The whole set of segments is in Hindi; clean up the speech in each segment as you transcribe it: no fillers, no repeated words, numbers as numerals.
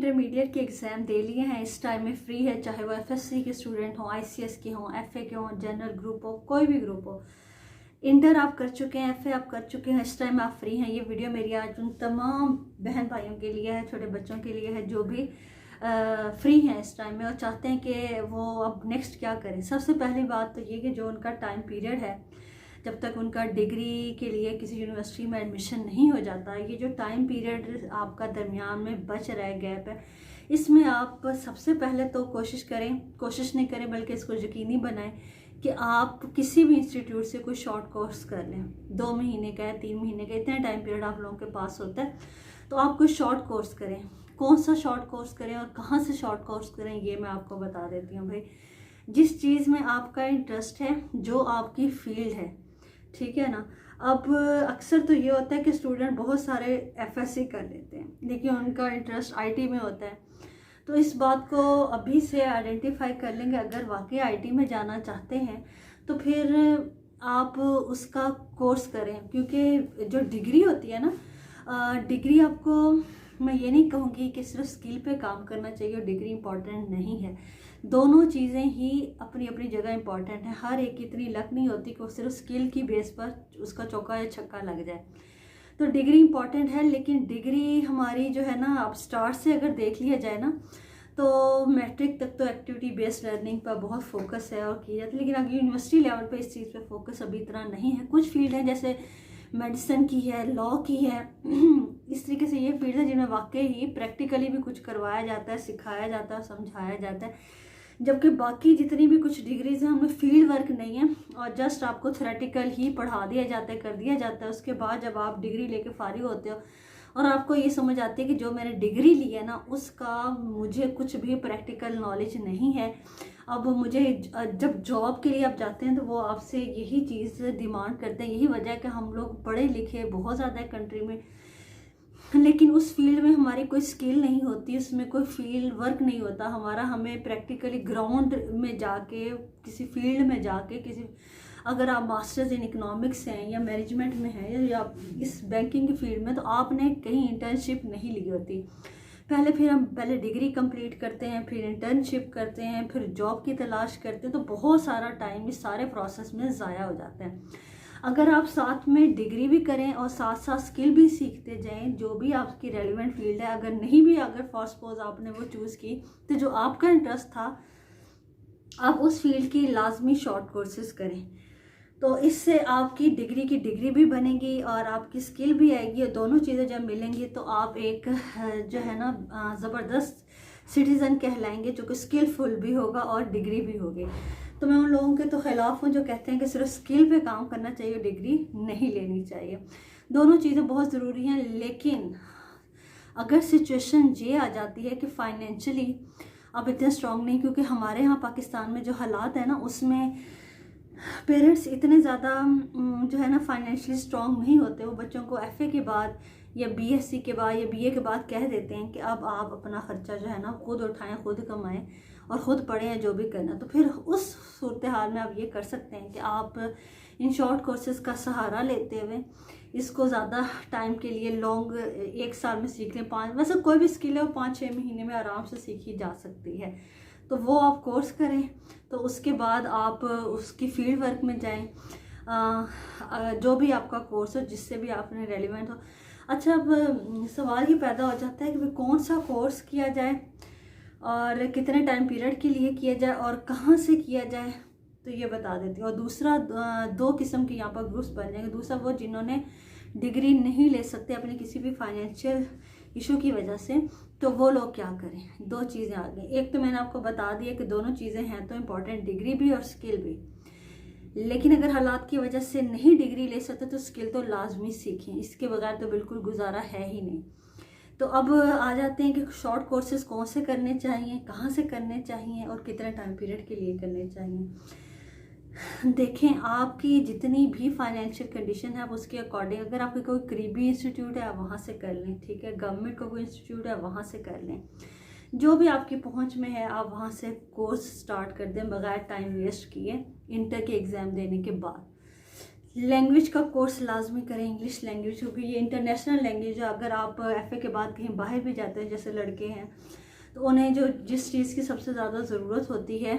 इंटरमीडिएट के एग्ज़ाम दे लिए हैं, इस टाइम में फ्री है, चाहे वो एफएससी के स्टूडेंट हों, आईसीएस के हों, एफए के हों, जनरल ग्रुप हो, कोई भी ग्रुप हो। इंटर आप कर चुके हैं, एफए आप कर चुके हैं, इस टाइम आप फ्री हैं। ये वीडियो मेरी आज उन तमाम बहन भाइयों के लिए है, छोटे बच्चों के लिए है जो भी फ्री हैं इस टाइम में और चाहते हैं कि वो अब नेक्स्ट क्या करें। सबसे पहली बात तो ये कि जो उनका टाइम पीरियड है, जब तक उनका डिग्री के लिए किसी यूनिवर्सिटी में एडमिशन नहीं हो जाता, ये जो टाइम पीरियड आपका दरमियान में बच रहा है, गैप है, इसमें आप सबसे पहले तो कोशिश नहीं करें बल्कि इसको यकीनी बनाएं कि आप किसी भी इंस्टीट्यूट से कोई शॉर्ट कोर्स कर लें। 2 महीने का है, 3 महीने का, इतना टाइम पीरियड आप लोगों के पास होता है, तो आप कोई शॉर्ट कोर्स करें। कौन सा शॉर्ट कोर्स करें और कहाँ से शॉर्ट कोर्स करें ये मैं आपको बता देती हूँ भाई। जिस चीज़ में आपका इंटरेस्ट है, जो आपकी फील्ड है, ठीक है ना। अब अक्सर तो ये होता है कि स्टूडेंट बहुत सारे एफएससी कर लेते हैं लेकिन उनका इंटरेस्ट आईटी में होता है, तो इस बात को अभी से आइडेंटिफाई कर लेंगे। अगर वाकई आईटी में जाना चाहते हैं तो फिर आप उसका कोर्स करें, क्योंकि जो डिग्री होती है ना, डिग्री आपको, मैं ये नहीं कहूँगी कि सिर्फ स्किल पे काम करना चाहिए और डिग्री इम्पॉर्टेंट नहीं है। दोनों चीज़ें ही अपनी अपनी जगह इम्पॉर्टेंट है। हर एक की इतनी लक नहीं होती कि वो सिर्फ स्किल की बेस पर उसका चौका या छक्का लग जाए। तो डिग्री इम्पॉर्टेंट है, लेकिन डिग्री हमारी जो है ना, अब स्टार्ट से अगर देख लिया जाए ना, तो मैट्रिक तक तो एक्टिविटी बेस्ड लर्निंग पर बहुत फोकस है और की जाती है, लेकिन अगर यूनिवर्सिटी लेवल पे इस चीज़ पे फोकस अभी इतना नहीं है। कुछ फील्ड हैं जैसे मेडिसिन की है, लॉ की है, इस तरीके से ये फील्ड है जिनमें वाकई ही प्रैक्टिकली भी कुछ करवाया जाता है, सिखाया जाता है, समझाया जाता है, जबकि बाकी जितनी भी कुछ डिग्रीज हैं उनमें फील्ड वर्क नहीं है और जस्ट आपको थ्योरेटिकल ही पढ़ा दिया जाता है, कर दिया जाता है। उसके बाद जब आप डिग्री लेके फारिग होते हो और आपको ये समझ आती है कि जो मैंने डिग्री ली है ना, उसका मुझे कुछ भी प्रैक्टिकल नॉलेज नहीं है। अब मुझे जब जॉब के लिए आप जाते हैं तो वो आपसे यही चीज़ डिमांड करते हैं। यही वजह है कि हम लोग पढ़े लिखे बहुत ज़्यादा है कंट्री में, लेकिन उस फील्ड में हमारी कोई स्किल नहीं होती, उसमें कोई फील्ड वर्क नहीं होता हमारा। हमें प्रैक्टिकली ग्राउंड में जाके, किसी फील्ड में जाके, अगर आप मास्टर्स इन इकोनॉमिक्स हैं या मैनेजमेंट में हैं या इस बैंकिंग की फील्ड में, तो आपने कहीं इंटर्नशिप नहीं ली होती। पहले डिग्री कंप्लीट करते हैं, फिर इंटर्नशिप करते हैं, फिर जॉब की तलाश करते हैं, तो बहुत सारा टाइम इस सारे प्रोसेस में ज़ाया हो जाता है। अगर आप साथ में डिग्री भी करें और साथ साथ स्किल भी सीखते जाएं, जो भी आपकी रेलिवेंट फील्ड है, अगर नहीं भी, अगर फॉर सपोज आपने वो चूज़ की, तो जो आपका इंटरेस्ट था आप उस फील्ड की लाजमी शॉर्ट कोर्सेज करें। तो इससे आपकी डिग्री भी बनेगी और आपकी स्किल भी आएगी, और दोनों चीज़ें जब मिलेंगी तो आप एक जो है ना ज़बरदस्त सिटीज़न कहलाएंगे, जो कि स्किलफुल भी होगा और डिग्री भी होगी। तो मैं उन लोगों के तो खिलाफ हूँ जो कहते हैं कि सिर्फ स्किल पे काम करना चाहिए, डिग्री नहीं लेनी चाहिए। दोनों चीज़ें बहुत ज़रूरी हैं, लेकिन अगर सिचुएशन ये आ जाती है कि फाइनेंशियली अब इतने स्ट्रॉन्ग नहीं, क्योंकि हमारे यहाँ पाकिस्तान में जो हालात है ना, उसमें पेरेंट्स इतने ज़्यादा जो है ना फाइनेंशियली स्ट्रॉन्ग नहीं होते। वो बच्चों को एफए के बाद या बीएससी के बाद या बीए के बाद कह देते हैं कि अब आप अपना ख़र्चा जो है ना खुद उठाएं, खुद कमाएं और ख़ुद पढ़ें, जो भी करना। तो फिर उस सूरत हाल में आप ये कर सकते हैं कि आप इन शॉर्ट कोर्सेज़ का सहारा लेते हुए इसको ज़्यादा टाइम के लिए, लॉन्ग 1 साल में सीख लें, 5, वैसे कोई भी स्किल है वो 5-6 महीने में आराम से सीखी जा सकती है। तो वो आप कोर्स करें, तो उसके बाद आप उसकी फील्ड वर्क में जाएं, जो भी आपका कोर्स हो, जिससे भी आपने रेलिवेंट हो। अच्छा, अब सवाल ये पैदा हो जाता है कि कौन सा कोर्स किया जाए और कितने टाइम पीरियड के लिए किया जाए और कहाँ से किया जाए, तो ये बता देती हूँ। और दूसरा, 2 किस्म के यहाँ पर ग्रुप्स बन जाएंगे। दूसरा वो जिन्होंने डिग्री नहीं ले सकते अपने किसी भी फाइनेंशियल इशू की वजह से, तो वो लोग क्या करें। 2 चीज़ें आ गई। एक तो मैंने आपको बता दिया कि दोनों चीज़ें हैं तो इम्पॉर्टेंट, डिग्री भी और स्किल भी, लेकिन अगर हालात की वजह से नहीं डिग्री ले सकते तो स्किल तो लाजमी सीखें, इसके बगैर तो बिल्कुल गुजारा है ही नहीं। तो अब आ जाते हैं कि शॉर्ट कोर्सेज कौन से करने चाहिए, कहाँ से करने चाहिए और कितने टाइम पीरियड के लिए करने चाहिए। देखें, आपकी जितनी भी फाइनेंशियल कंडीशन है आप उसके अकॉर्डिंग, अगर आपके कोई करीबी इंस्टीट्यूट है आप वहाँ से कर लें, ठीक है। गवर्नमेंट का कोई इंस्टीट्यूट है वहाँ से कर लें, जो भी आपकी पहुँच में है आप वहाँ से कोर्स स्टार्ट कर दें बगैर टाइम वेस्ट किए इंटर के एग्ज़ाम देने के बाद। लैंग्वेज का कोर्स लाजमी करें, इंग्लिश लैंग्वेज, क्योंकि ये इंटरनेशनल लैंग्वेज है। अगर आप एफए के बाद कहीं बाहर भी जाते हैं, जैसे लड़के हैं, तो उन्हें जो जिस चीज़ की सबसे ज़्यादा ज़रूरत होती है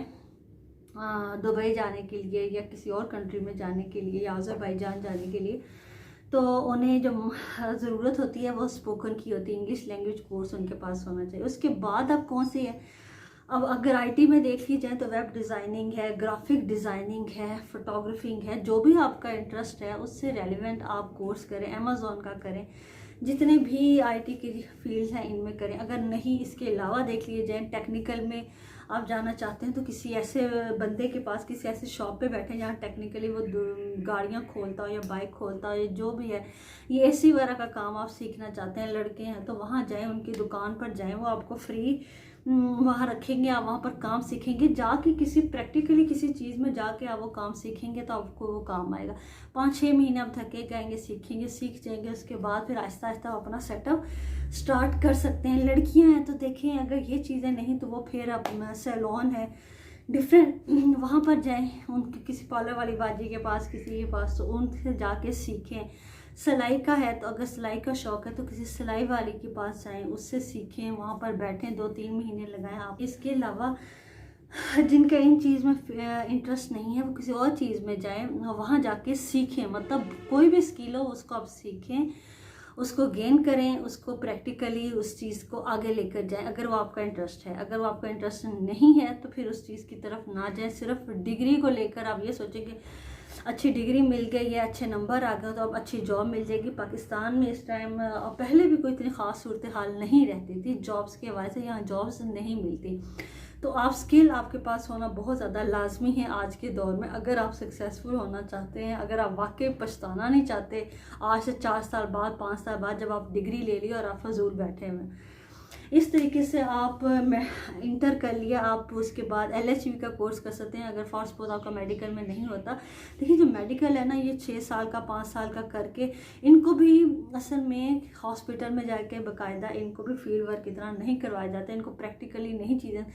दुबई जाने के लिए या किसी और कंट्री में जाने के लिए या अज़रबैजान जाने के लिए, तो उन्हें जो ज़रूरत होती है वो स्पोकन की होती है। इंग्लिश लैंग्वेज कोर्स उनके पास होना चाहिए। उसके बाद अब कौन सी है, अब अगर आईटी में देख ली जाए तो वेब डिज़ाइनिंग है, ग्राफिक डिज़ाइनिंग है, फोटोग्राफिंग है, जो भी आपका इंटरेस्ट है उससे रेलिवेंट आप कोर्स करें, अमेज़ॉन का करें, जितने भी आईटी की फील्ड हैं इनमें करें। अगर नहीं, इसके अलावा देख लिए जाए टेक्निकल में आप जाना चाहते हैं तो किसी ऐसे बंदे के पास, किसी ऐसे शॉप पे बैठे जहाँ टेक्निकली वो गाड़ियाँ खोलता हो या बाइक खोलता हो या जो भी है, ये एसी वगैरह का काम आप सीखना चाहते हैं, लड़के हैं, तो वहाँ जाएं, उनकी दुकान पर जाएं, वो आपको फ्री वहाँ रखेंगे, आप वहाँ पर काम सीखेंगे। जाके किसी प्रैक्टिकली किसी चीज़ में जाके आप वो काम सीखेंगे तो आपको वो काम आएगा। 5-6 महीने आप थके जाएंगे, सीखेंगे, सीख जाएंगे, उसके बाद फिर आहिस्ता आहिस्ता अपना सेटअप स्टार्ट कर सकते हैं। लड़कियां हैं तो देखें, अगर ये चीज़ें नहीं तो वो फिर अपना सैलून है डिफरेंट, वहाँ पर जाएं, उनके किसी पार्लर वाली बाजी के पास, किसी के पास, तो उनसे जाके सीखें। सिलाई का है तो अगर सिलाई का शौक़ है तो किसी सिलाई वाली के पास जाएं, उससे सीखें, वहाँ पर बैठें, 2-3 महीने लगाएं आप। इसके अलावा जिनका इन चीज़ में इंटरेस्ट नहीं है वो किसी और चीज़ में जाएं, वहाँ जाके सीखें। मतलब कोई भी स्किल हो उसको आप सीखें, उसको गेन करें, उसको प्रैक्टिकली उस चीज़ को आगे लेकर जाएं अगर वो आपका इंटरेस्ट है। अगर वो आपका इंटरेस्ट नहीं है तो फिर उस चीज़ की तरफ ना जाएं। सिर्फ डिग्री को लेकर आप ये सोचें कि अच्छी डिग्री मिल गई है, अच्छे नंबर आ गए तो अब अच्छी जॉब मिल जाएगी। पाकिस्तान में इस टाइम पहले भी कोई इतनी ख़ास सूरत हाल नहीं रहती थी, जॉब्स के हवाले से यहाँ जॉब्स नहीं मिलती, तो आप स्किल आपके पास होना बहुत ज़्यादा लाजमी है आज के दौर में। अगर आप सक्सेसफुल होना चाहते हैं, अगर आप वाकई पछताना नहीं चाहते आज से 4 साल बाद, 5 साल बाद, जब आप डिग्री ले ली और आप फजूल बैठे हुए, इस तरीके से आप इंटर कर लिया, आप उसके बाद LHV का कोर्स कर सकते हैं अगर फॉर सपोज आपका मेडिकल में नहीं होता। देखिए जो मेडिकल है ना, ये 6 साल का, 5 साल का करके इनको भी असल में हॉस्पिटल में जाके बाकायदा इनको भी फील्ड वर्क इतना नहीं करवाया जाता, इनको प्रैक्टिकली नहीं चीज़ें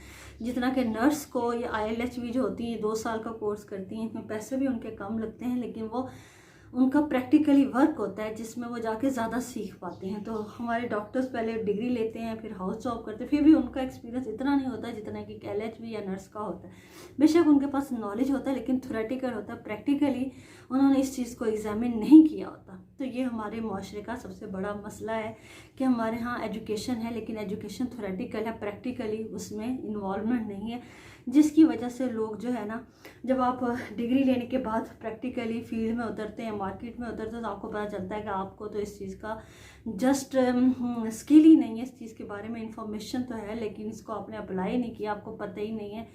जितना कि नर्स को या LHV जो होती है 2 साल का कोर्स करती हैं, इसमें पैसे भी उनके कम लगते हैं, लेकिन वो उनका प्रैक्टिकली वर्क होता है जिसमें वो जाके ज़्यादा सीख पाते हैं। तो हमारे डॉक्टर्स पहले डिग्री लेते हैं, फिर हाउस जॉब करते हैं, फिर भी उनका एक्सपीरियंस इतना नहीं होता जितना कि LHV या नर्स का होता है। बेशक उनके पास नॉलेज होता है लेकिन थ्योरेटिकल होता है, प्रैक्टिकली उन्होंने इस चीज़ को एग्जामिन नहीं किया होता। तो ये हमारे माशरे का सबसे बड़ा मसला है कि हमारे यहाँ एजुकेशन है लेकिन एजुकेशन थ्योरेटिकल है, प्रैक्टिकली उसमें इन्वॉल्वमेंट नहीं है, जिसकी वजह से लोग जो है ना, जब आप डिग्री लेने के बाद प्रैक्टिकली फील्ड में उतरते हैं, मार्केट में उतरते हैं, तो आपको पता चलता है कि आपको तो इस चीज़ का जस्ट स्किल ही नहीं है, इस चीज़ के बारे में इंफॉर्मेशन तो है लेकिन इसको आपने अप्लाई नहीं किया, आपको पता ही नहीं है।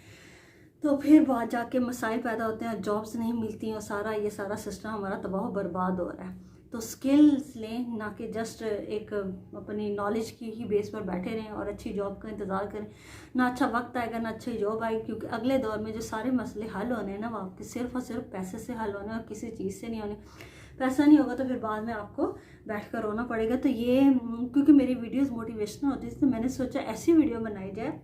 तो फिर वहाँ जाके मसाइल पैदा होते हैं, जॉब्स नहीं मिलती हैं और ये सारा सिस्टम हमारा तबाह बर्बाद हो रहा है। तो स्किल्स लें, ना कि जस्ट एक अपनी नॉलेज की ही बेस पर बैठे रहें और अच्छी जॉब का इंतज़ार करें। ना अच्छा वक्त आएगा ना अच्छी जॉब आएगी, क्योंकि अगले दौर में जो सारे मसले हल होने हैं ना, वो आपके सिर्फ और सिर्फ पैसे से हल होने और किसी चीज़ से नहीं होने। पैसा नहीं होगा तो फिर बाद में आपको बैठ कर रोना पड़ेगा। तो ये क्योंकि मेरी वीडियोज़ मोटिवेशनल होती है तो मैंने सोचा ऐसी वीडियो बनाई जाए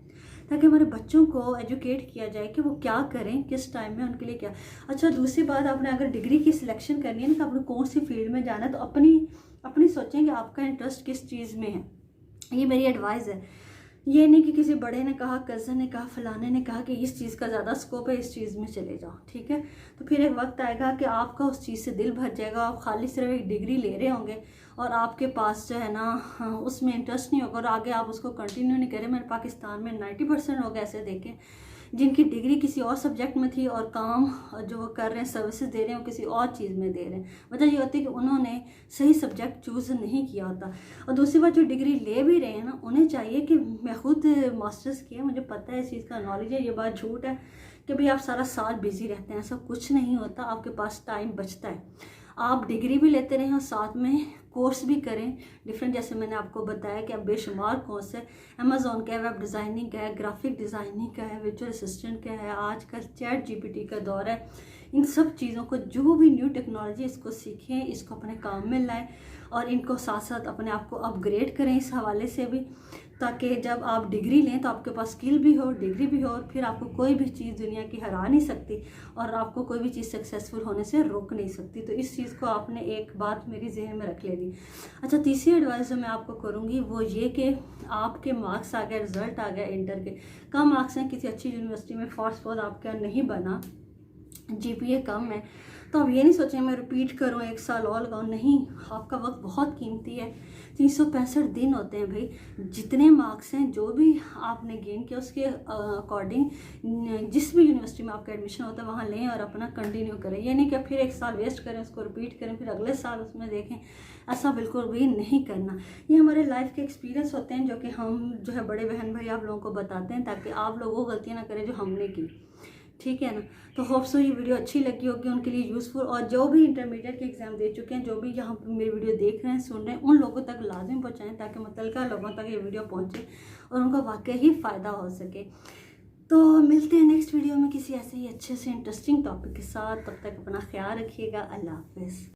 ताकि हमारे बच्चों को एजुकेट किया जाए कि वो क्या करें, किस टाइम में उनके लिए क्या। अच्छा, दूसरी बात, आपने अगर डिग्री की सिलेक्शन करनी है ना, तो आपने कौन सी फील्ड में जाना है, तो अपनी सोचें कि आपका इंटरेस्ट किस चीज़ में है। ये मेरी एडवाइस है। ये नहीं कि किसी बड़े ने कहा, कज़न ने कहा, फलाने ने कहा कि इस चीज़ का ज़्यादा स्कोप है, इस चीज़ में चले जाओ, ठीक है। तो फिर एक वक्त आएगा कि आपका उस चीज़ से दिल भर जाएगा, आप खाली सिर्फ एक डिग्री ले रहे होंगे और आपके पास जो है ना उसमें इंटरेस्ट नहीं होगा और आगे आप उसको कंटिन्यू नहीं करें। मैंने पाकिस्तान में 90% लोग ऐसे देखे जिनकी डिग्री किसी और सब्जेक्ट में थी और काम जो वो कर रहे हैं, सर्विसेज दे रहे हैं, वो किसी और चीज़ में दे रहे हैं। वजह ये होती है कि उन्होंने सही सब्जेक्ट चूज़ नहीं किया होता। और दूसरी बात, जो डिग्री ले भी रहे हैं ना, उन्हें चाहिए कि मैं खुद मास्टर्स किया, मुझे पता है इस चीज़ का नॉलेज है। ये बात झूठ है कि भाई आप सारा साल बिजी रहते हैं, ऐसा कुछ नहीं होता। आपके पास टाइम बचता है, आप डिग्री भी लेते रहें और साथ में कोर्स भी करें डिफरेंट। जैसे मैंने आपको बताया कि अब बेशुमार कोर्स है, अमेज़ॉन का है, वेब डिज़ाइनिंग का है, ग्राफिक डिज़ाइनिंग का है, वर्चुअल असिस्टेंट का है, आजकल ChatGPT का दौर है। इन सब चीज़ों को, जो भी न्यू टेक्नोलॉजी, इसको सीखें, इसको अपने काम में लाएं और इनको साथ साथ अपने आप को अपग्रेड करें इस हवाले से भी, ताकि जब आप डिग्री लें तो आपके पास स्किल भी हो, डिग्री भी हो, और फिर आपको कोई भी चीज़ दुनिया की हरा नहीं सकती और आपको कोई भी चीज़ सक्सेसफुल होने से रोक नहीं सकती। तो इस चीज़ को आपने एक बात मेरी जहन में रख लेनी। अच्छा, तीसरी एडवाइस जो मैं आपको करूँगी वो ये कि आपके मार्क्स आ गए, रिजल्ट आ गया इंटर के, कम मार्क्स हैं, किसी अच्छी यूनिवर्सिटी में फॉर सपोज आपका नहीं बना, जीपीए कम है, तो आप ये नहीं सोचें मैं रिपीट करूँ, 1 साल और लगाऊँ। नहीं, आपका वक्त बहुत कीमती है। 365 दिन होते हैं भाई। जितने मार्क्स हैं जो भी आपने गेन किया उसके अकॉर्डिंग जिस भी यूनिवर्सिटी में आपका एडमिशन होता है वहाँ लें और अपना कंटिन्यू करें। ये नहीं कि फिर 1 साल वेस्ट करें, उसको रिपीट करें, फिर अगले साल उसमें देखें। ऐसा बिल्कुल भी नहीं करना। ये हमारे लाइफ के एक्सपीरियंस होते हैं जो कि हम जो है बड़े बहन भाई आप लोगों को बताते हैं ताकि आप लोग वो गलतियाँ ना करें जो हमने की। ठीक है ना। तो होप सो ये वीडियो अच्छी लगी होगी, उनके लिए यूज़फुल, और जो भी इंटरमीडिएट के एग्ज़ाम दे चुके हैं, जो भी यहाँ पर मेरी वीडियो देख रहे हैं, सुन रहे हैं, उन लोगों तक लाजिम पहुँचाएं ताकि मुतल्लिका लोगों तक ये वीडियो पहुँचे और उनका वाकई ही फ़ायदा हो सके। तो मिलते हैं नेक्स्ट वीडियो में किसी ऐसे ही अच्छे से इंटरेस्टिंग टॉपिक के साथ। तब तक अपना ख्याल रखिएगा। अल्लाह हाफिज़।